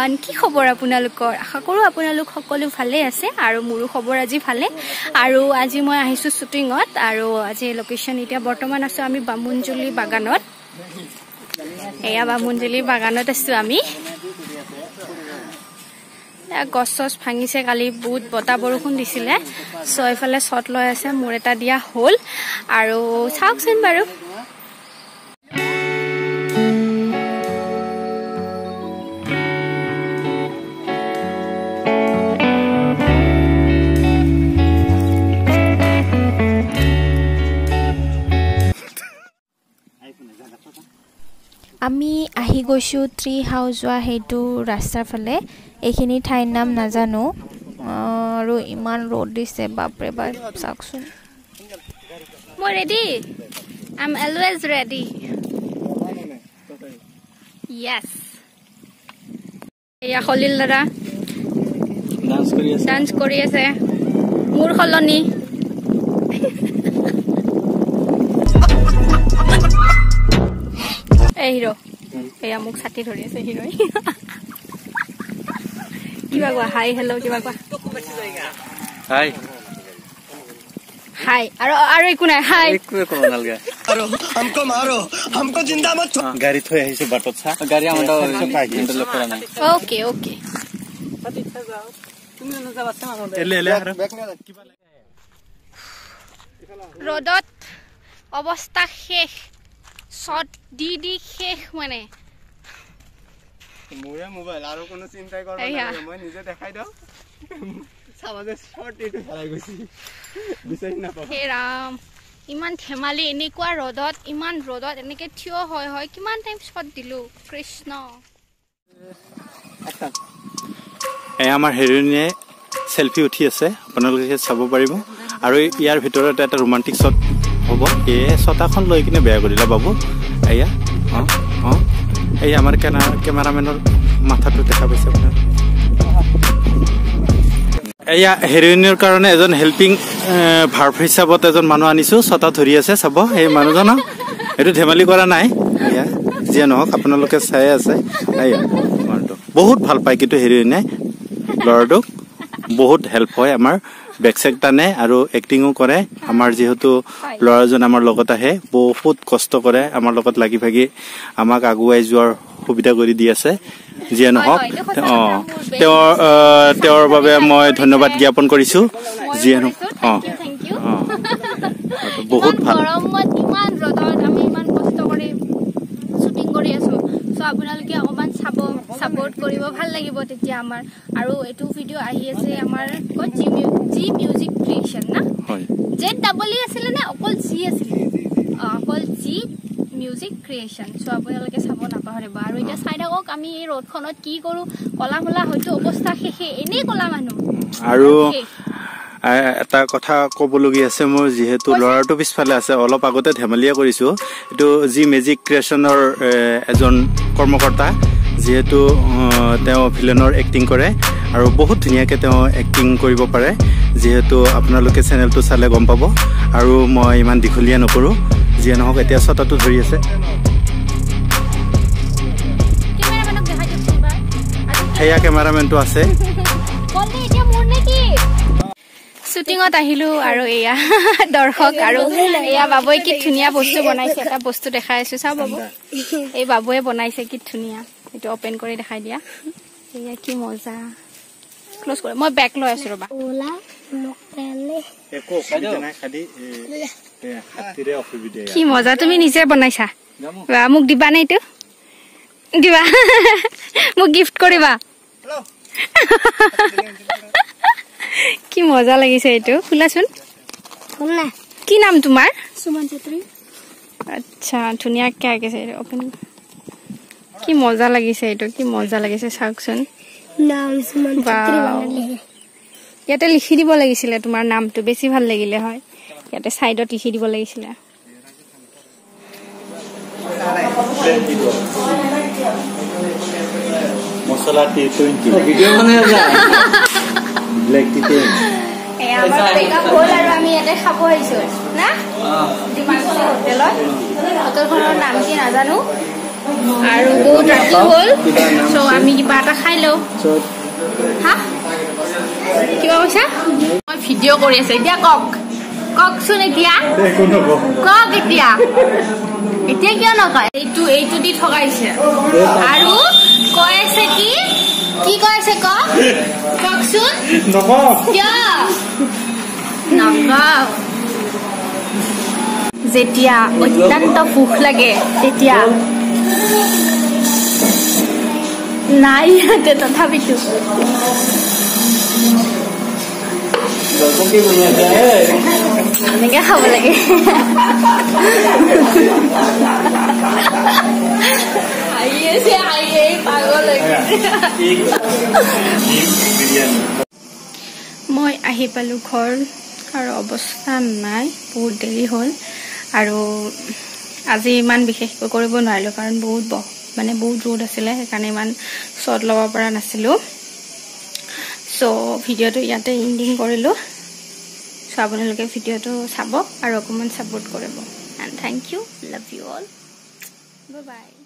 everyone কি খবৰ আপোনালোকৰ আশা কৰো আপোনালোক সকলো ভালে আছে আৰু মোৰো খবৰ আজি ভালে আৰু আজি মই আহিছো শুটিংত আৰু আজি লোকেশন এতিয়া বৰ্তমান আছো আমি বামুনজুলি বাগানত এয়া বামুনজুলি বাগানত আছো আমি গছ ভাঙিছে কালি বহুত বতা বৰষুণ দিছিলে সো এফালে শট লৈ আছে মোৰ এটা দিয়া হল আৰু চাওকচোন বাৰু আমি আহি গৈছো ট্ৰি হাউস যোৱা হেতু ৰাস্তাৰ ফালে এইখিনি ঠাইৰ নাম নাজানো আৰু ইমান ৰ'দ দিছে বাপৰে বাপ চাওকচোন মই ready I am always ready yes এয়া খলিল দাদা ডান্স কৰি আছে মোৰ খলনি হিৰো এয়া মোক ছাতি ধৰি আছে হিৰোই কিবা কোৱা হাই হেল্ল' কিবা কোৱা হাই হাই আৰু একো নাই হাই একো কোনো নালগে मारो हमको मारो हमको जिंदा मत छोड़ গাড়ী থৈ আহিছে বাটত চা গাড়ী আমাৰটা পাৰ্কিংটো লক কৰা নাই ওকে ওকে তুমি না যাবা চাম এলে এলে কিবা ৰ'দত অৱস্থা শেষ শট দি শেষ মানে মোৰে মোবাইল আৰু কোনো চিন্তাই কৰিব নালাগে মই নিজে দেখাই দাও সামাজে শট এটো ফলাই গৈছি বিচাৰি নাপাব হে ৰাম ইমান ধেমালি এনেকুৱা ৰ'দত ইমান ৰ'দত এনেকে থিয় হয় কিমান টাইম শট দিলো কৃষ্ণ এই আমাৰ হেৰোইনে সেলফি উঠি আছে আপোনালোকে চাব পাৰিব আৰু ইয়াৰ ভিতৰত এটা ৰোমান্টিক শট হ'ব এই শটাখন লৈ কিনে বেয়া কৰিলা বাবু এয়া এই আমাৰ কেমেৰামেনৰ মাথাটো দেখা পাইছে আপোনাৰ এয়া হেৰোইনৰ কাৰণে এজন হেল্পিং ভাৰ্ব হিচাপত এজন মানুহ আনিছো ছটা ধৰি আছে চাব এই মানুহজনক এইটো ধেমালি কৰা নাই এয়া যিয়ে নহওক আপোনালোকে চাই আছে এয়া বহুত ভাল পায় কিন্তু হেৰোইনে ল'ৰাটোক বহুত হেল্প হয় আমাৰ বেকচেক টানে আৰু এক্টিংও কৰে আমাৰ যেহেতু ল'ৰাজন আমাৰ লগত আহে বহুত কষ্ট কৰে আমাৰ লগত লাগি ভাগি আমাক আগুৱাই যোৱাৰ সুবিধা কৰি দি আছে যিয়ে নহওক তেওঁৰ বাবে মই ধন্যবাদ জ্ঞাপন কৰিছো যিয়ে নহওক বহুত ভাল গৰমত ইমান ৰ'দত আমি ইমান কষ্ট কৰি শুটিং কৰি আছো সো আপোনালোকে অকমান সাপোৰ্ট কৰিব ভাল লাগিব তেতিয়া আমাৰ আৰু এটো ভিডিও আহি আছে আমাৰ জি মিউজিক ক্ৰিয়েচন না হয় জেড ডাবল ই আছিল না অকল জি আছিল অকল জি মিউজিক ক্ৰিয়েচন সো আপোনালোকে চাব নাপাহৰিব আৰু এটা চাই থাকক আমি এই ৰ'দখনত কি কৰো কলা কলা হয়তো অৱস্থা শেষে এনে কলা মানুহ আৰু এটা কথা ক'বলগীয়া আছে মোৰ যেহেতু ল'ৰাটো পিছফালে আছে অলপ আগতে ধেমালিয়া কৰিছো এটো জি মিউজিক ক্ৰিয়েচনৰ এজন কৰ্মকৰ্তা যেহেতু তেওঁ ভিলেনৰ এক্টিং কৰে আৰু বহুত ধুনীয়াকৈ তেওঁ এক্টিং কৰিব পাৰে যেহেতু আপোনালোকে চেনেলটো চালে গম পাব আৰু মই ইমান দীঘলীয়া নকৰোঁ যিয়ে নহওক এতিয়া ছটাটো ধৰি আছে সেয়া কেমেৰামেনটো আছে শুটিংত আহিলো আৰু এয়া দৰ্শক আৰু এয়া বাবুৱে কি ধুনীয়া বস্তু বনাইছে এটা বস্তু দেখাই আছো চাও বাবু এই বাবুৱে বনাইছে কি ধুনীয়া এটো ওপেন কৰি দেখাই দিয়া এয়া কি মজা ক্লোজ কৰে মই ব্যাক লৈ আছো ৰবা ওলা লোকেলে একো খানা খাদি হাতিৰে অসুবিধা কি মজা তুমি নিজে বনাইছা মোক দিবা নাই তো দিবা মোক গিফট কৰিবা কি মজা লাগিছে এটো খুলাচোন খুলনা কি নাম তোমাৰ সুমন চেত্ৰী আচ্ছা ধুনীয়া কে আছে ওপেন কি মজা লাগিছে এটো কি মজা লাগিছে চাওকচোন নাম সুমন চেত্ৰী বনালে ইয়াতে লিখি দিব লাগিছিল তোমাৰ নামটো বেছি ভাল লাগিলে হয় ইয়াতে সাইডত লিখি দিব লাগিছিল মছলা টি 20 ভিডিও বনাই আছে ব্ল্যাক টি 10 এই আমাৰ মেকআপ হল আৰু আমি ইয়াতে খাব আহিছো না ডিমাৰ্ট হোটেলত হোটেলখনৰ নাম কি নাজানো আৰু বহুত ৰাতি হ'ল চ' আমি কিবা এটা খাই লওঁ হা কিবা কৈছা মই ভিডিঅ' কৰি আছো এতিয়া কওকচোন এতিয়া কওক এতিয়া কিয় নকয় এইটো দি ঠগাইছে আৰু কৈ আছে কি কৈ আছে কওকচোন কিয় নকওঁ যেতিয়া অত্যন্ত ভোক লাগে তেতিয়া নাই তথাপিতো এনেকে খাব লাগে মই আহি পালো ঘৰ আৰু অৱস্থা নাই বহুত দেৰি হ'ল আৰু আজি ইমান বিশেষকৈ কৰিব নোৱাৰিলো কাৰণ বহুত ৰ'দ আছিলে সেইকাৰণে ইমান শ্বট ল'ব পৰা নাছিলোঁ চ' ভিডিঅ'টো ইয়াতে এণ্ডিং কৰিলোঁ চ' আপোনালোকে ভিডিঅ'টো চাব আৰু অকণমান ছাপোৰ্ট কৰিব and thank you love you all bye bye